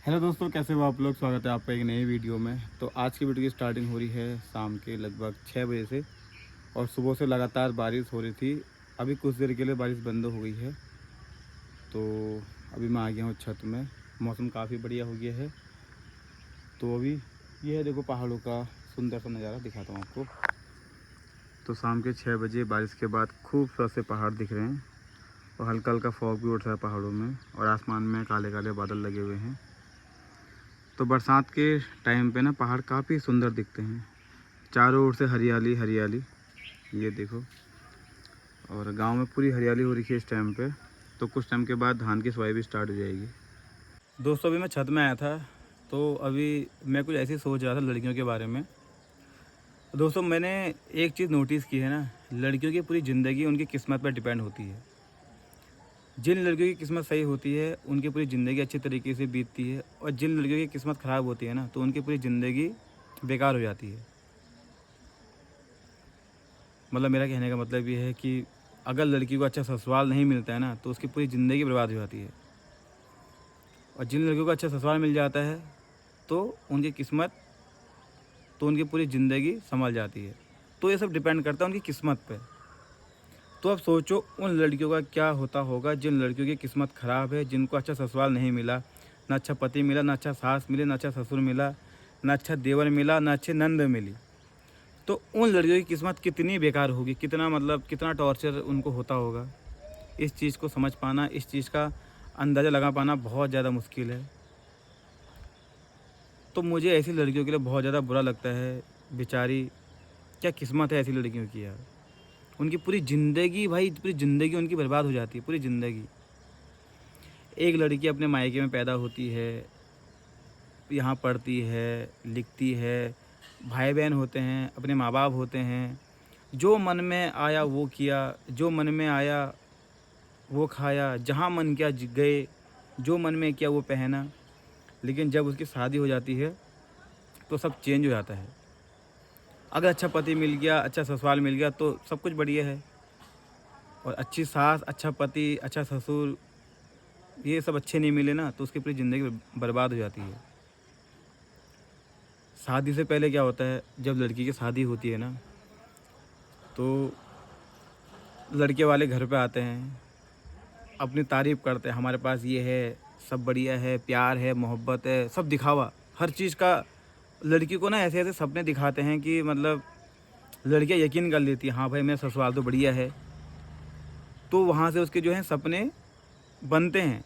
Hello दोस्तों, कैसे हो आप लोग। स्वागत है आपका एक नई वीडियो में। तो आज की वीडियो की स्टार्टिंग हो रही है शाम के लगभग 6 बजे से और सुबह से लगातार बारिश हो रही थी। अभी कुछ देर के लिए बारिश बंद हो गई है। तो अभी मैं आ गया हूँ छत में। मौसम काफ़ी बढ़िया हो गया है। तो अभी ये है, देखो पहाड़ों का सुंदर सा नज़ारा दिखाता हूँ आपको। तो शाम के 6 बजे बारिश के बाद खूबसूरत से पहाड़ दिख रहे हैं और हल्का हल्का फॉग भी उठ रहा है पहाड़ों में और आसमान में काले काले बादल लगे हुए हैं। तो बरसात के टाइम पे ना पहाड़ काफ़ी सुंदर दिखते हैं। चारों ओर से हरियाली हरियाली, ये देखो। और गांव में पूरी हरियाली हो रही है इस टाइम पे। तो कुछ टाइम के बाद धान की सुवाई भी स्टार्ट हो जाएगी। दोस्तों, अभी मैं छत में आया था। तो अभी मैं कुछ ऐसे सोच रहा था लड़कियों के बारे में। दोस्तों, मैंने एक चीज़ नोटिस की है ना, लड़कियों की पूरी ज़िंदगी उनकी किस्मत पर डिपेंड होती है। जिन लड़कियों की किस्मत सही होती है उनकी पूरी ज़िंदगी अच्छी तरीके से बीतती है, और जिन लड़कियों की किस्मत ख़राब होती है ना, तो उनकी पूरी ज़िंदगी बेकार हो जाती है। मतलब मेरा कहने का मतलब ये है कि अगर लड़की को अच्छा ससुराल नहीं मिलता है ना, तो उसकी पूरी ज़िंदगी बर्बाद हो जाती है। और जिन लड़कियों को अच्छा ससुराल मिल जाता है तो उनकी किस्मत, तो उनकी पूरी ज़िंदगी संभल जाती है। तो ये सब डिपेंड करता है उनकी किस्मत पे। तो अब सोचो उन लड़कियों का क्या होता होगा जिन लड़कियों की किस्मत ख़राब है, जिनको अच्छा ससुराल नहीं मिला, ना अच्छा पति मिला, ना अच्छा सास मिले, ना अच्छा ससुर मिला, ना अच्छा देवर मिला, ना अच्छी नंद मिली। तो उन लड़कियों की किस्मत कितनी बेकार होगी, कितना मतलब कितना टॉर्चर उनको होता होगा। इस चीज़ को समझ पाना, इस चीज़ का अंदाज़ा लगा पाना बहुत ज़्यादा मुश्किल है। तो मुझे ऐसी लड़कियों के लिए बहुत ज़्यादा बुरा लगता है। बेचारी, क्या किस्मत है ऐसी लड़कियों की यार। उनकी पूरी ज़िंदगी, भाई पूरी ज़िंदगी उनकी बर्बाद हो जाती है, पूरी ज़िंदगी। एक लड़की अपने मायके में पैदा होती है, यहाँ पढ़ती है, लिखती है, भाई बहन होते हैं, अपने माँ बाप होते हैं। जो मन में आया वो किया, जो मन में आया वो खाया, जहाँ मन किया गए, जो मन में किया वो पहना। लेकिन जब उसकी शादी हो जाती है तो सब चेंज हो जाता है। अगर अच्छा पति मिल गया, अच्छा ससुराल मिल गया तो सब कुछ बढ़िया है। और अच्छी सास, अच्छा पति, अच्छा ससुर, ये सब अच्छे नहीं मिले ना, तो उसकी पूरी ज़िंदगी बर्बाद हो जाती है। शादी से पहले क्या होता है, जब लड़की की शादी होती है ना, तो लड़के वाले घर पे आते हैं, अपनी तारीफ़ करते हैं, हमारे पास ये है, सब बढ़िया है, प्यार है, मोहब्बत है, सब दिखावा हर चीज़ का। लड़की को ना ऐसे ऐसे सपने दिखाते हैं कि मतलब लड़कियां यकीन कर लेती हैं, हाँ भाई मेरा ससुराल तो बढ़िया है। तो वहाँ से उसके जो हैं सपने बनते हैं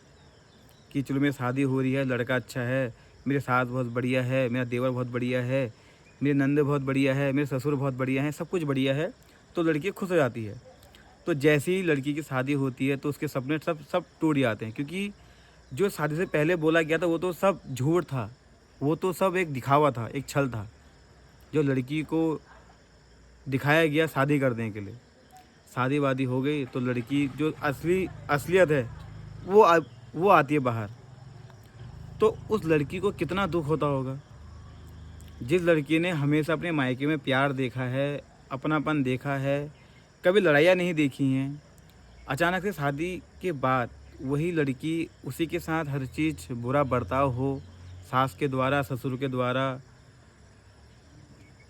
कि चलो मेरी शादी हो रही है, लड़का अच्छा है, मेरे सास बहुत बढ़िया है, मेरा देवर बहुत बढ़िया है, मेरी नंद बहुत बढ़िया है, मेरे ससुर बहुत बढ़िया हैं, सब कुछ बढ़िया है। तो लड़की खुश हो जाती है। तो जैसे ही लड़की की शादी होती है तो उसके सपने सब सब टूट जाते हैं, क्योंकि जो शादी से पहले बोला गया था वो तो सब झूठ था। वो तो सब एक दिखावा था, एक छल था, जो लड़की को दिखाया गया शादी करने के लिए। शादी वादी हो गई तो लड़की जो असलियत है वो आती है बाहर। तो उस लड़की को कितना दुख होता होगा, जिस लड़की ने हमेशा अपने मायके में प्यार देखा है, अपनापन देखा है, कभी लड़ाइयाँ नहीं देखी हैं। अचानक से शादी के बाद वही लड़की, उसी के साथ हर चीज़ बुरा बर्ताव हो, सास के द्वारा, ससुर के द्वारा,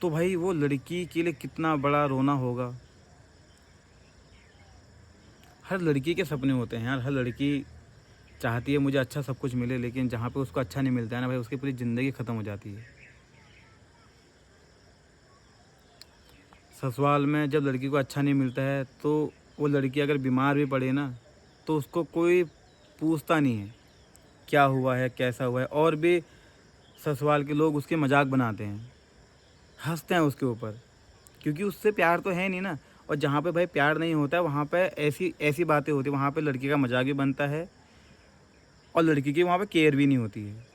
तो भाई वो लड़की के लिए कितना बड़ा रोना होगा। हर लड़की के सपने होते हैं यार, हर लड़की चाहती है मुझे अच्छा सब कुछ मिले, लेकिन जहाँ पे उसको अच्छा नहीं मिलता है ना भाई, उसकी पूरी ज़िंदगी ख़त्म हो जाती है। ससुराल में जब लड़की को अच्छा नहीं मिलता है तो वो लड़की अगर बीमार भी पड़े ना, तो उसको कोई पूछता नहीं है क्या हुआ है, कैसा हुआ है। और भी ससुराल के लोग उसके मजाक बनाते हैं, हंसते हैं उसके ऊपर, क्योंकि उससे प्यार तो है नहीं ना। और जहाँ पे भाई प्यार नहीं होता है वहाँ पे ऐसी ऐसी बातें होती है, वहाँ पे लड़की का मजाक भी बनता है और लड़की की वहाँ पे केयर भी नहीं होती है।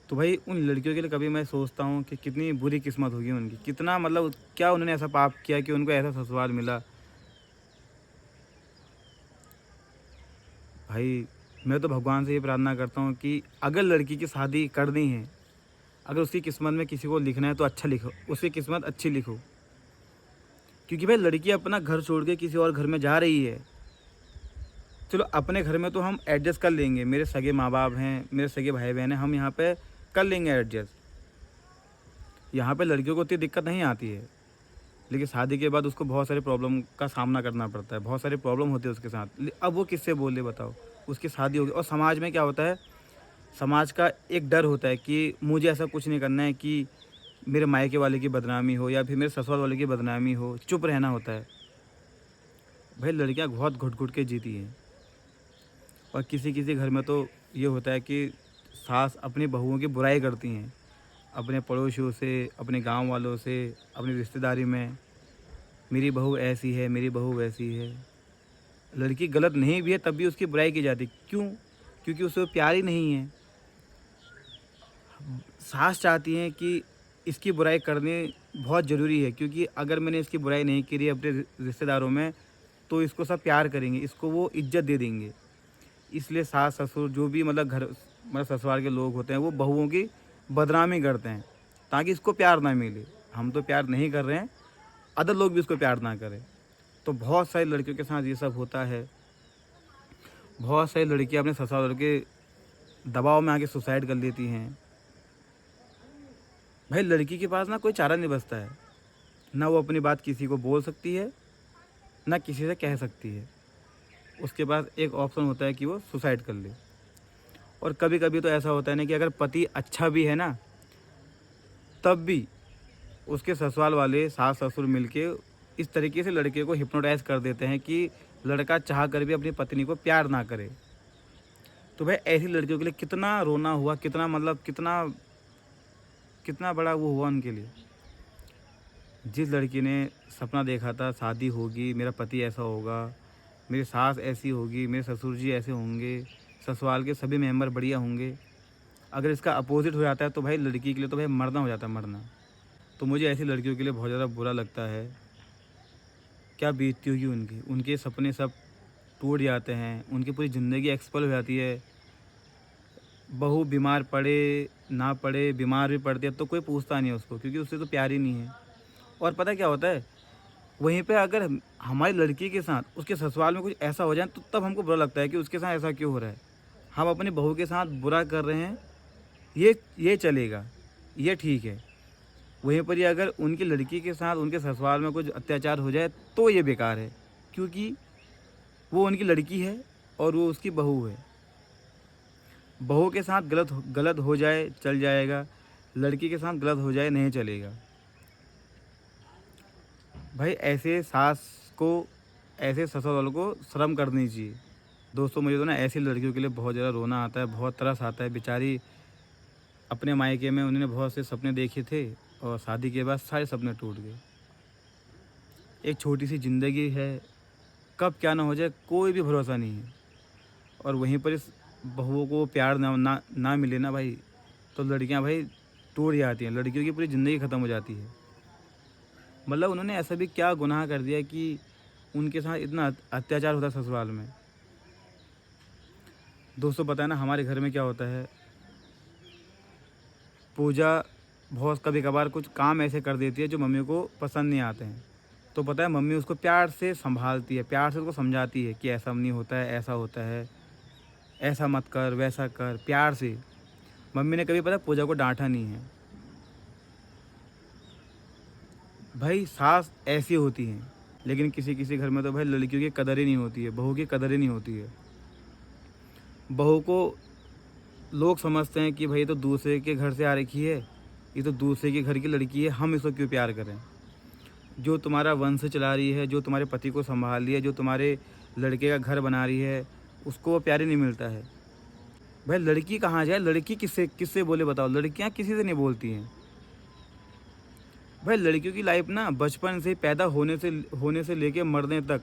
तो भाई उन लड़कियों के लिए कभी मैं सोचता हूँ कि कितनी बुरी किस्मत होगी उनकी, कितना मतलब क्या उन्होंने ऐसा पाप किया कि उनको ऐसा ससुराल मिला। भाई मैं तो भगवान से ये प्रार्थना करता हूँ कि अगर लड़की की शादी करनी है, अगर उसकी किस्मत में किसी को लिखना है तो अच्छा लिखो, उसकी किस्मत अच्छी लिखो। क्योंकि भाई लड़की अपना घर छोड़ के किसी और घर में जा रही है, चलो अपने घर में तो हम एडजस्ट कर लेंगे, मेरे सगे माँ बाप हैं, मेरे सगे भाई बहन हैं, हम यहाँ पे कर लेंगे एडजस्ट। यहाँ पे लड़कियों को इतनी दिक्कत नहीं आती है, लेकिन शादी के बाद उसको बहुत सारे प्रॉब्लम का सामना करना पड़ता है, बहुत सारे प्रॉब्लम होते हैं उसके साथ। अब वो किससे बोले बताओ, उसकी शादी होगी। और समाज में क्या होता है, समाज का एक डर होता है कि मुझे ऐसा कुछ नहीं करना है कि मेरे मायके वाले की बदनामी हो या फिर मेरे ससुराल वाले की बदनामी हो, चुप रहना होता है। भाई लड़कियां बहुत घुट घुट के जीती हैं, और किसी किसी घर में तो ये होता है कि सास अपनी बहुओं की बुराई करती हैं, अपने पड़ोसियों से, अपने गांव वालों से, अपनी रिश्तेदारी में, मेरी बहू ऐसी है, मेरी बहू वैसी है। लड़की गलत नहीं भी है तब भी उसकी बुराई की जाती। क्यों? क्योंकि उसे वो प्यार ही नहीं है। सास चाहती हैं कि इसकी बुराई करनी बहुत ज़रूरी है, क्योंकि अगर मैंने इसकी बुराई नहीं करी अपने रिश्तेदारों में तो इसको सब प्यार करेंगे, इसको वो इज्जत दे देंगे। इसलिए सास ससुर जो भी मतलब घर मतलब ससुराल के लोग होते हैं वो बहुओं की बदनामी करते हैं ताकि इसको प्यार ना मिले। हम तो प्यार नहीं कर रहे हैं, अदर लोग भी इसको प्यार ना करें। तो बहुत सारी लड़कियों के साथ ये सब होता है। बहुत सारी लड़कियां अपने ससुराल के दबाव में आके सुसाइड कर लेती हैं। भाई लड़की के पास ना कोई चारा नहीं बचता है, ना वो अपनी बात किसी को बोल सकती है, ना किसी से कह सकती है। उसके पास एक ऑप्शन होता है कि वो सुसाइड कर ले। और कभी कभी तो ऐसा होता है ना कि अगर पति अच्छा भी है ना, तब भी उसके ससुराल वाले सास ससुर मिलके इस तरीके से लड़के को हिप्नोटाइज कर देते हैं कि लड़का चाह कर भी अपनी पत्नी को प्यार ना करे। तो भाई ऐसी लड़कियों के लिए कितना रोना हुआ, कितना मतलब कितना कितना बड़ा वो हुआ उनके लिए। जिस लड़की ने सपना देखा था शादी होगी, मेरा पति ऐसा होगा, मेरी सास ऐसी होगी, मेरे ससुर जी ऐसे होंगे, ससुराल के सभी मेंबर बढ़िया होंगे, अगर इसका अपोजिट हो जाता है तो भाई लड़की के लिए तो भाई मरना हो जाता है, मरना। तो मुझे ऐसी लड़कियों के लिए बहुत ज़्यादा बुरा लगता है। क्या बीतती होगी उनकी, उनके सपने सब टूट जाते हैं, उनकी पूरी ज़िंदगी एक्सपल हो जाती है। बहू बीमार पड़े ना पड़े, बीमार भी पड़ती है तो कोई पूछता नहीं है उसको, क्योंकि उससे तो प्यार ही नहीं है। और पता क्या होता है, वहीं पे अगर हमारी लड़की के साथ उसके ससुराल में कुछ ऐसा हो जाए तो तब हमको बुरा लगता है कि उसके साथ ऐसा क्यों हो रहा है। हम अपनी बहू के साथ बुरा कर रहे हैं, ये चलेगा, ये ठीक है। वहीं पर ही अगर उनकी लड़की के साथ उनके ससुराल में कुछ अत्याचार हो जाए तो ये बेकार है, क्योंकि वो उनकी लड़की है और वो उसकी बहू है। बहू के साथ गलत हो जाए चल जाएगा, लड़की के साथ गलत हो जाए नहीं चलेगा। भाई ऐसे सास को, ऐसे ससुर वालों को शर्म करनी चाहिए। दोस्तों मुझे तो ना ऐसी लड़कियों के लिए बहुत ज़्यादा रोना आता है, बहुत तरस आता है। बेचारी अपने मायके में उन्होंने बहुत से सपने देखे थे और शादी के बाद सारे सपने टूट गए। एक छोटी सी ज़िंदगी है, कब क्या ना हो जाए कोई भी भरोसा नहीं है। और वहीं पर इस बहुओं को प्यार ना मिले ना भाई, तो लड़कियां भाई टूट जाती हैं, लड़कियों की पूरी ज़िंदगी ख़त्म हो जाती है। मतलब उन्होंने ऐसा भी क्या गुनाह कर दिया कि उनके साथ इतना अत्याचार होता है ससुराल में। दोस्तों पता है ना हमारे घर में क्या होता है, पूजा बहुत कभी कभार कुछ काम ऐसे कर देती है जो मम्मी को पसंद नहीं आते हैं। तो पता है मम्मी उसको प्यार से संभालती है, प्यार से उसको समझाती है कि ऐसा नहीं होता है, ऐसा होता है, ऐसा मत कर, वैसा कर, प्यार से। मम्मी ने कभी पता पूजा को डांटा नहीं है। भाई सास ऐसी होती हैं, लेकिन किसी किसी घर में तो भाई लड़कियों की कदर ही नहीं होती है, बहू की कदर ही नहीं होती है। बहू को लोग समझते हैं कि भाई तो दूसरे के घर से आ रखी है, ये तो दूसरे के घर की लड़की है, हम इसको क्यों प्यार करें। जो तुम्हारा वंश चला रही है, जो तुम्हारे पति को संभाल रही है, जो तुम्हारे लड़के का घर बना रही है, उसको वो प्यार ही नहीं मिलता है। भाई लड़की कहाँ जाए, लड़की किससे किससे बोले बताओ, लड़कियाँ किसी से नहीं बोलती हैं। भाई लड़कियों की लाइफ ना बचपन से पैदा होने से लेके मरने तक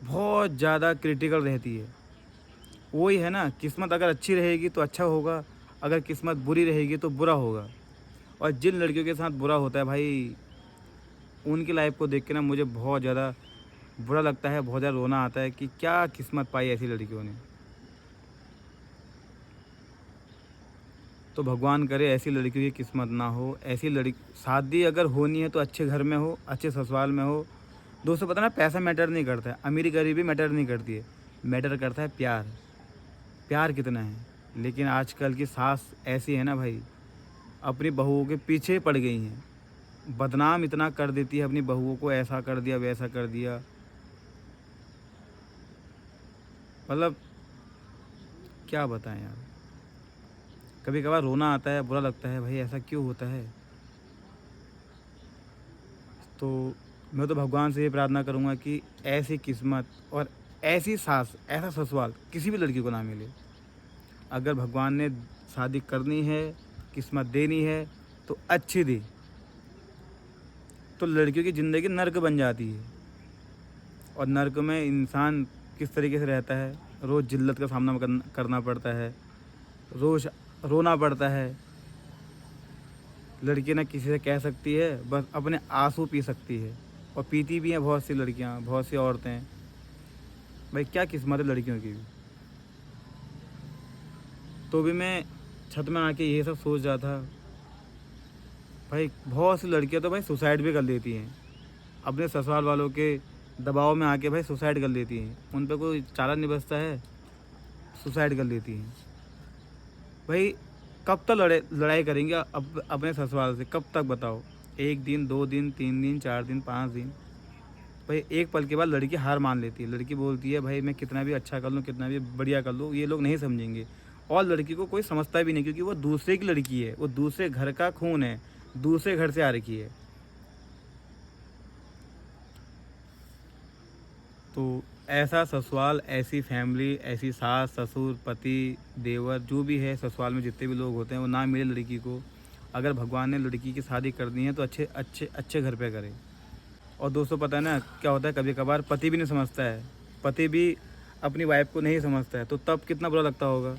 बहुत ज़्यादा क्रिटिकल रहती है। वही है ना, किस्मत अगर अच्छी रहेगी तो अच्छा होगा, अगर किस्मत बुरी रहेगी तो बुरा होगा। और जिन लड़कियों के साथ बुरा होता है भाई, उनकी लाइफ को देख के ना मुझे बहुत ज़्यादा बुरा लगता है, बहुत ज़्यादा रोना आता है कि क्या किस्मत पाई ऐसी लड़कियों ने। तो भगवान करे ऐसी लड़कियों की किस्मत ना हो। ऐसी लड़की शादी अगर होनी है तो अच्छे घर में हो, अच्छे ससुराल में हो। दोस्तों पता ना पैसा मैटर नहीं करता है, अमीरी गरीबी मैटर नहीं करती है। मैटर करता है प्यार, प्यार कितना है। लेकिन आजकल की सास ऐसी है ना भाई, अपनी बहुओं के पीछे पड़ गई हैं, बदनाम इतना कर देती है अपनी बहुओं को, ऐसा कर दिया वैसा कर दिया। मतलब क्या बताएं यार, कभी कभार रोना आता है, बुरा लगता है भाई ऐसा क्यों होता है। तो मैं तो भगवान से ये प्रार्थना करूँगा कि ऐसी किस्मत और ऐसी सास, ऐसा ससुराल किसी भी लड़की को ना मिले। अगर भगवान ने शादी करनी है, किस्मत देनी है तो अच्छी दी, तो लड़कियों की ज़िंदगी नर्क बन जाती है। और नर्क में इंसान किस तरीके से रहता है, रोज़ जिल्लत का सामना करना पड़ता है, रोज़ रोना पड़ता है। लड़की ना किसी से कह सकती है, बस अपने आंसू पी सकती है, और पीती भी हैं बहुत सी लड़कियां, बहुत सी औरतें। भाई क्या किस्मत है लड़कियों की भी। तो भी मैं छत में आके ये सब सोच रहा था, भाई बहुत सी लड़कियां तो भाई सुसाइड भी कर लेती हैं, अपने ससुराल वालों के दबाव में आके भाई सुसाइड कर लेती हैं। उन पर कोई चारा नहीं बचता है, सुसाइड कर लेती हैं। भाई कब तक लड़ाई करेंगे अपने ससुराल से, कब तक बताओ। 1 दिन 2 दिन 3 दिन 4 दिन 5 दिन, भाई एक पल के बाद लड़की हार मान लेती है। लड़की बोलती है भाई मैं कितना भी अच्छा कर लूँ, कितना भी बढ़िया कर लूँ, ये लोग नहीं समझेंगे। और लड़की को कोई समझता भी नहीं, क्योंकि वो दूसरे की लड़की है, वो दूसरे घर का खून है, दूसरे घर से आ रखी है। तो ऐसा ससुराल, ऐसी फैमिली, ऐसी सास ससुर पति देवर जो भी है ससुराल में, जितने भी लोग होते हैं, वो ना मिले लड़की को। अगर भगवान ने लड़की की शादी करनी है तो अच्छे अच्छे अच्छे घर पे करे। और दोस्तों पता है ना क्या होता है, कभी कभार पति भी नहीं समझता है, पति भी अपनी वाइफ को नहीं समझता है, तो तब कितना बुरा लगता होगा।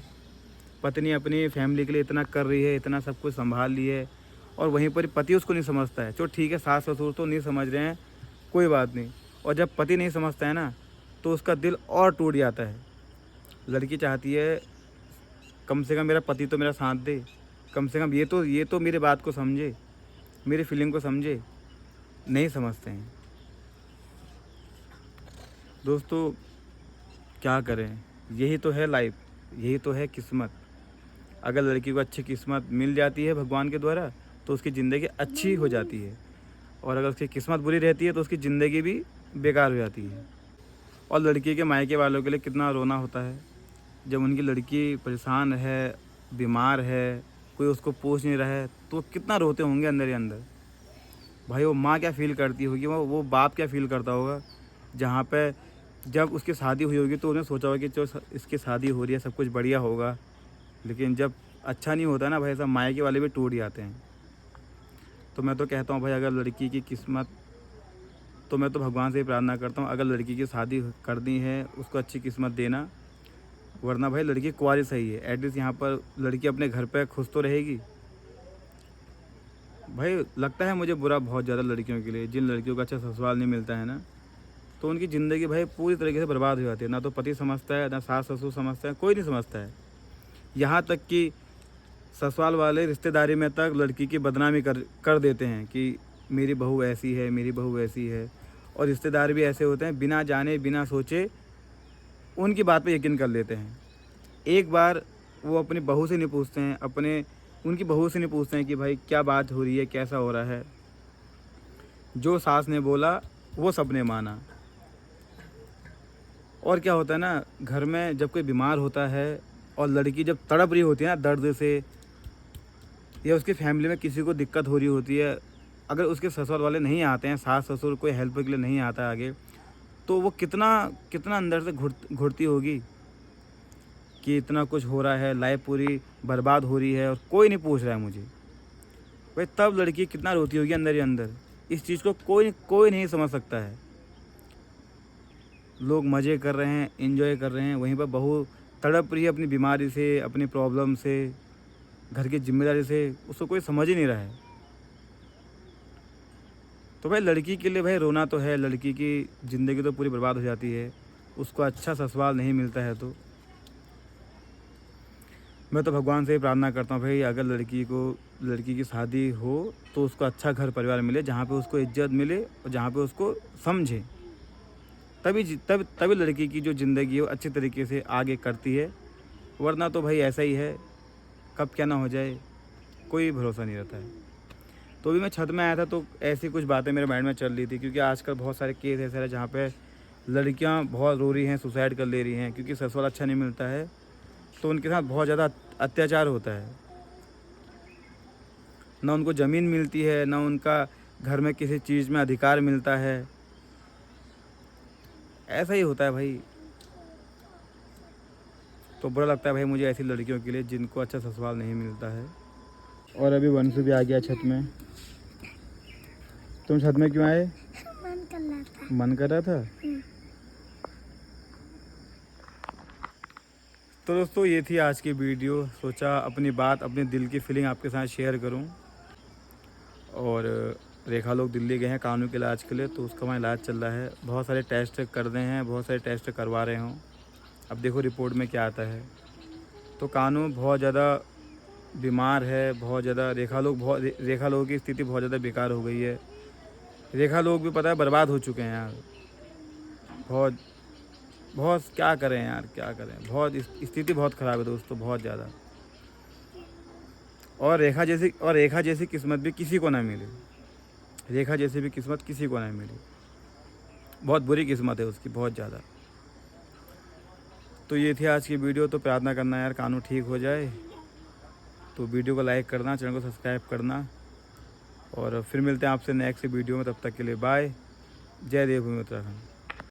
पत्नी अपनी फैमिली के लिए इतना कर रही है, इतना सब कुछ संभाल ली है, और वहीं पर पति उसको नहीं समझता है। चलो ठीक है, सास ससुर तो नहीं समझ रहे हैं, कोई बात नहीं। और जब पति नहीं समझता है ना, तो उसका दिल और टूट जाता है। लड़की चाहती है कम से कम मेरा पति तो मेरा साथ दे, कम से कम ये तो मेरी बात को समझे, मेरी फीलिंग को समझे। नहीं समझते हैं दोस्तों, क्या करें। यही तो है लाइफ, यही तो है किस्मत। अगर लड़की को अच्छी किस्मत मिल जाती है भगवान के द्वारा, तो उसकी ज़िंदगी अच्छी हो जाती है। और अगर उसकी किस्मत बुरी रहती है तो उसकी ज़िंदगी भी बेकार हो जाती है। और लड़की के मायके वालों के लिए कितना रोना होता है जब उनकी लड़की परेशान है, बीमार है, कोई उसको पूछ नहीं रहा है, तो कितना रोते होंगे अंदर ही अंदर। भाई वो माँ क्या फ़ील करती होगी, वो बाप क्या फ़ील करता होगा। जहाँ पे जब उसकी शादी हुई होगी तो उन्हें सोचा होगा कि जो इसकी शादी हो रही है सब कुछ बढ़िया होगा, लेकिन जब अच्छा नहीं होता ना भाई, सब मायके वाले भी टूट जाते हैं। तो मैं तो कहता हूँ भाई, अगर लड़की की किस्मत, तो मैं तो भगवान से ही प्रार्थना करता हूँ, अगर लड़की की शादी करनी है उसको अच्छी किस्मत देना। वरना भाई लड़की कुंवारी सही है, एटलीस्ट यहाँ पर लड़की अपने घर पे खुश तो रहेगी। भाई लगता है मुझे बुरा बहुत ज़्यादा लड़कियों के लिए, जिन लड़कियों का अच्छा ससुराल नहीं मिलता है ना, तो उनकी ज़िंदगी भाई पूरी तरीके से बर्बाद हो जाती है। ना तो पति समझता है, ना सास ससुर समझता है, कोई नहीं समझता है। यहाँ तक कि ससुराल वाले रिश्तेदारी में तक लड़की की बदनामी कर देते हैं कि मेरी बहू ऐसी है, मेरी बहू ऐसी है। और रिश्तेदार भी ऐसे होते हैं, बिना जाने बिना सोचे उनकी बात पे यकीन कर लेते हैं। एक बार वो अपनी बहू से नहीं पूछते हैं, उनकी बहू से नहीं पूछते हैं कि भाई क्या बात हो रही है, कैसा हो रहा है। जो सास ने बोला वो सबने माना। और क्या होता है ना, घर में जब कोई बीमार होता है और लड़की जब तड़प रही होती है ना दर्द से, या उसकी फैमिली में किसी को दिक्कत हो रही होती है, अगर उसके ससुराल वाले नहीं आते हैं, सास ससुर कोई हेल्प के लिए नहीं आता आगे, तो वो कितना कितना अंदर से घुटती होगी कि इतना कुछ हो रहा है, लाइफ पूरी बर्बाद हो रही है और कोई नहीं पूछ रहा है मुझे। भाई तब लड़की कितना रोती होगी अंदर ही अंदर। इस चीज़ को कोई कोई नहीं समझ सकता है। लोग मज़े कर रहे हैं, एंजॉय कर रहे हैं, वहीं पर बहू तड़प रही है अपनी बीमारी से, अपनी प्रॉब्लम से, घर की जिम्मेदारी से, उसको कोई समझ ही नहीं रहा है। तो भाई लड़की के लिए भाई रोना तो है, लड़की की ज़िंदगी तो पूरी बर्बाद हो जाती है, उसको अच्छा ससुराल नहीं मिलता है। तो मैं तो भगवान से ही प्रार्थना करता हूँ भाई, अगर लड़की की शादी हो तो उसको अच्छा घर परिवार मिले, जहाँ पे उसको इज्जत मिले और जहाँ पे उसको समझे। तभी लड़की की जो ज़िंदगी है वो अच्छी तरीके से आगे करती है, वरना तो भाई ऐसा ही है, कब क्या ना हो जाए कोई भरोसा नहीं रहता है। तो अभी मैं छत में आया था तो ऐसी कुछ बातें मेरे माइंड में चल रही थी, क्योंकि आजकल बहुत सारे केस ऐसे हैं जहाँ पे लड़कियाँ बहुत रो रही हैं, सुसाइड कर ले रही हैं, क्योंकि ससुराल अच्छा नहीं मिलता है तो उनके साथ बहुत ज़्यादा अत्याचार होता है। ना उनको ज़मीन मिलती है, ना उनका घर में किसी चीज़ में अधिकार मिलता है। ऐसा ही होता है भाई। तो बुरा लगता है भाई मुझे ऐसी लड़कियों के लिए जिनको अच्छा ससुराल नहीं मिलता है। और अभी वंशु भी आ गया छत में। तुम छत में क्यों आए? मन कर रहा था। तो दोस्तों ये थी आज की वीडियो। सोचा अपनी बात, अपने दिल की फीलिंग आपके साथ शेयर करूं। और रेखा लोग दिल्ली गए हैं कानों के इलाज के लिए, तो उसका वहाँ इलाज चल रहा है। बहुत सारे टेस्ट कर रहे हैं, बहुत सारे टेस्ट करवा रहे हों। अब देखो रिपोर्ट में क्या आता है। तो कानू बहुत ज़्यादा बीमार है, बहुत ज़्यादा। रेखा लोगों की स्थिति बहुत ज़्यादा बेकार हो गई है। रेखा लोग भी पता है बर्बाद हो चुके हैं यार। बहुत बहुत क्या करें यार, क्या करें। बहुत स्थिति बहुत ख़राब है दोस्तों, बहुत ज़्यादा। और रेखा जैसी किस्मत भी किसी को ना मिले। रेखा जैसी भी किस्मत किसी को ना मिले। बहुत बुरी किस्मत है उसकी, बहुत ज़्यादा। तो ये थी आज की वीडियो। तो प्रार्थना करना यार कानू ठीक हो जाए। तो वीडियो को लाइक करना, चैनल को सब्सक्राइब करना, और फिर मिलते हैं आपसे नेक्स्ट वीडियो में। तब तक के लिए बाय। जय देवभूमि उत्तराखंड।